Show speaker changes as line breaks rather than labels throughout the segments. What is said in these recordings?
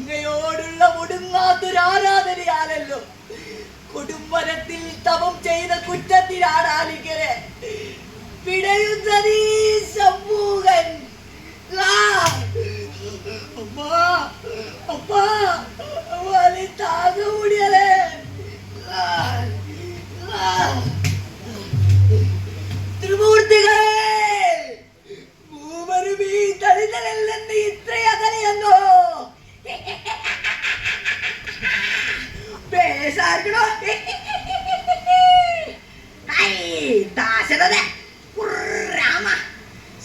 അങ്ങയോടുള്ള ഒടുങ്ങാത്തൊരു ആരാധനയാണല്ലോ. കൊടുമ്പരത്തിൽ തപം ചെയ്ത കുറ്റത്തിനാണ് ആലിക്കരെ പിടയുന്നത് ഈ ശംഭൂകൻ. താങ്ങൂടിയല്ലേ ത്രിമൂർത്തികളെ, മൂവരും ഈ ദളിതനിൽ നിന്ന് ഇത്രയകലെയെന്നോ പേശാർക്കണോ?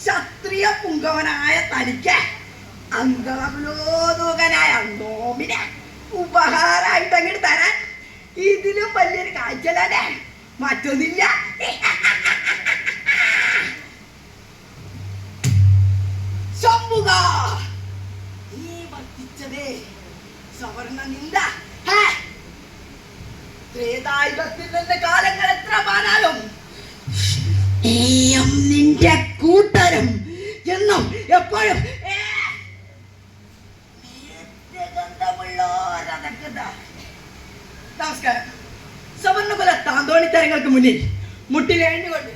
ക്ഷത്രിയ പുങ്കവനായ തനിക്ക് അന്തളോകനായ നോമിനെ ഉപഹാരമായിട്ട് അങ്ങോട്ട് തരാൻ ഇതിലും വലിയൊരു കാഴ്ചല്ലേ മറ്റൊന്നില്ല. ശംഭുക, നീ വർദ്ധിച്ചതേ സവർണ നിന്ദ. ത്രേതായുഗത്തിൽ നിന്ന് കാലങ്ങൾ എത്ര പാനാലും നിന്റെ കൂട്ടരും എന്നും എപ്പോഴും നമസ്കാരം. സവർണകുല താന്തോണിത്തരങ്ങൾക്ക് മുന്നിൽ മുട്ടിലെഴുന്നുകൊണ്ട്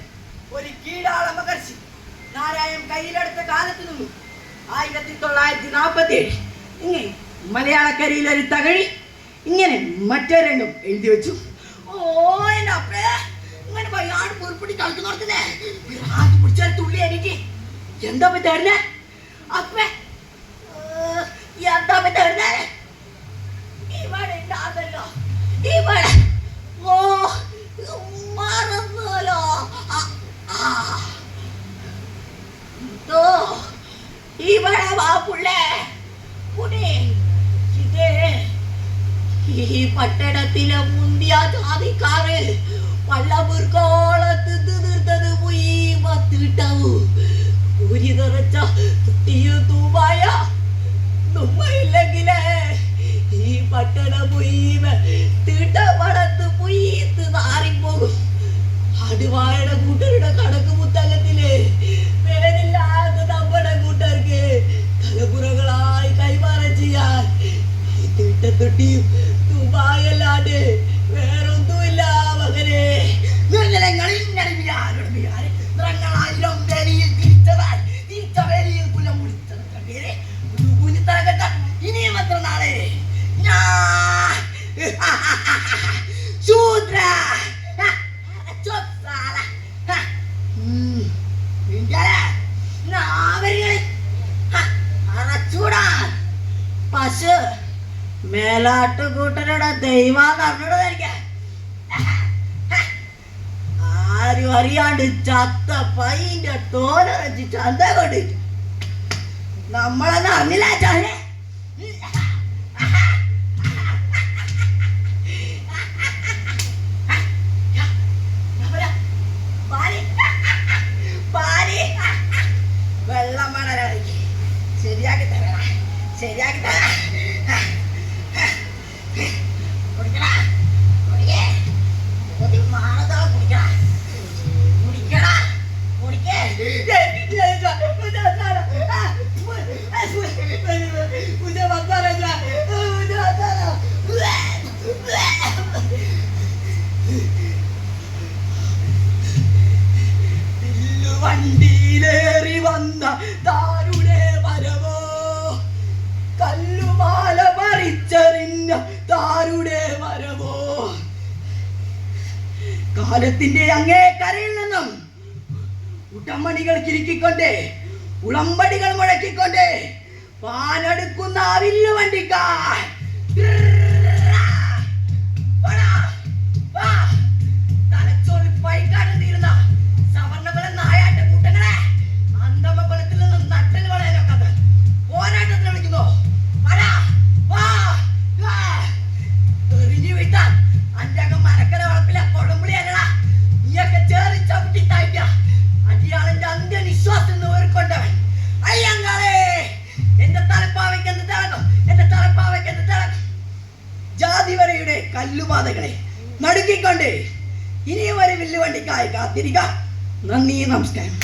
ഒരു കീഴാള മഹർഷി നാരായം കയ്യിലെടുത്ത കാലത്ത് നിന്നും 1947 ഇങ്ങനെ മലയാളക്കരയിൽ ഒരു തകഴി ഇങ്ങനെ മറ്റൊരെണ്ണം എഴുതി വെച്ചു. ഓ എന്റെ അപ്പേ, ഇങ്ങനെ വയ്യാട് പൊറുപ്പിടി കളിക്കുന്നോർക്കുന്നേ പിടിച്ചാൽ തുള്ളി എനിക്ക് എന്താ പറ്റാറില്ല അപ്പേ, എന്താ പറ്റാറുന്നേ ഇവിടെ ഉണ്ടാകല്ലോ ഇവിടെ. ഓ മറന്നല്ലോ ഇവിടെ വാപ്പുള്ളേ പുണി. ഇതേ ഈ പട്ടണത്തിലെ മുന്തിയ ജാതിക്കാറ് വള്ളമുർക്കോളത്ത് തീർത്തത് പോയി മത്തിട്ടാവൂ. ഊരി നിറച്ച തുട്ടിയും തൂവായ നമ്മയില്ലെങ്കിലേ ഈ പട്ടണ പൊയ്മ തീട്ടപ്പടത്ത് പൊയ്ത്ത് നാറിപ്പോകും. അടുവായുടെ കൂട്ടരുടെ കണക്ക് പുസ്തകത്തില് പേരില്ലാത്ത നമ്മുടെ കൂട്ടർക്ക് തലമുറകളായി കൈമാറം ചെയ്യാൻ ഈ തീട്ടത്തൊട്ടിയും തുമ്പായല്ലാണ്ട് വേറൊന്നുമില്ല മകനെ. നിങ്ങളായിരം വേലിയിൽ തിരിച്ചതായി തിരിച്ച വേലിയിൽ കുലം മുടിച്ചത് കണ്ടേരെ കുഞ്ഞിത്തറകട്ട. ഇനിയും എത്ര നാളെ ശൂദ്ര പശു മേലാട്ട് കൂട്ടരുടെ ദൈവം അറിഞ്ഞിട ആരും അറിയാണ്ട് ചത്ത പൈന്റെ തോലറച്ച് ചന്ത കൊണ്ടിട്ട് നമ്മളെന്ന് അറിഞ്ഞില്ല ചാനെ. വെള്ളം വേണം ശരിയാക്കി തരാ ശരിയാക്കി തരാ. വണ്ടിയിലേറി വന്ന താരുടെ വരവോ, കല്ലുമാല പറിച്ചെറിഞ്ഞ താരുടെ വരവോ, കാലത്തിന്റെ അങ്ങേ കരയിൽ നിന്നും ഉടമണികൾ കിലുക്കിക്കൊണ്ട് ഉളമ്പടികൾ മുഴക്കിക്കൊണ്ട് പാനെടുക്കുന്ന വില്ലു വണ്ടിക്കാർ തലച്ചോറിൽ പൈക്കാട് തീരുന്ന സവർണകുല നായാട്ട കൂട്ടങ്ങളെ അന്തമകുലത്തിൽ നിന്നും നട്ടൽ വളയാനൊക്കെ പോരാട്ടത്തിന് വിളിക്കുന്നു. എറിഞ്ഞു വീഴ്ത്താൻ അഞ്ചകം മരക്കര വളപ്പിലെ കൊടുമ്പുളിയല്ലടാ നീയൊക്കെ ചേറി ചവിട്ടി താഴ്ത്തിയ അടിയാളന്റെ അന്ത്യനിശ്വാസം വേർക്കൊണ്ടവൻ അയ്യങ്കാളേ. എന്റെ തലപ്പാവയ്ക്ക് എന്ത് തിളക്കം, എന്റെ തലപ്പാവയ്ക്ക് എന്ത് തിളക്കം. ജാതിവരയുടെ കല്ലുപാതകളെ നടുക്കിക്കൊണ്ട് ഇനിയും ഒരു വില്ലുവണ്ടിക്കായി കാത്തിരിക്കാം. നന്ദി, നമസ്കാരം.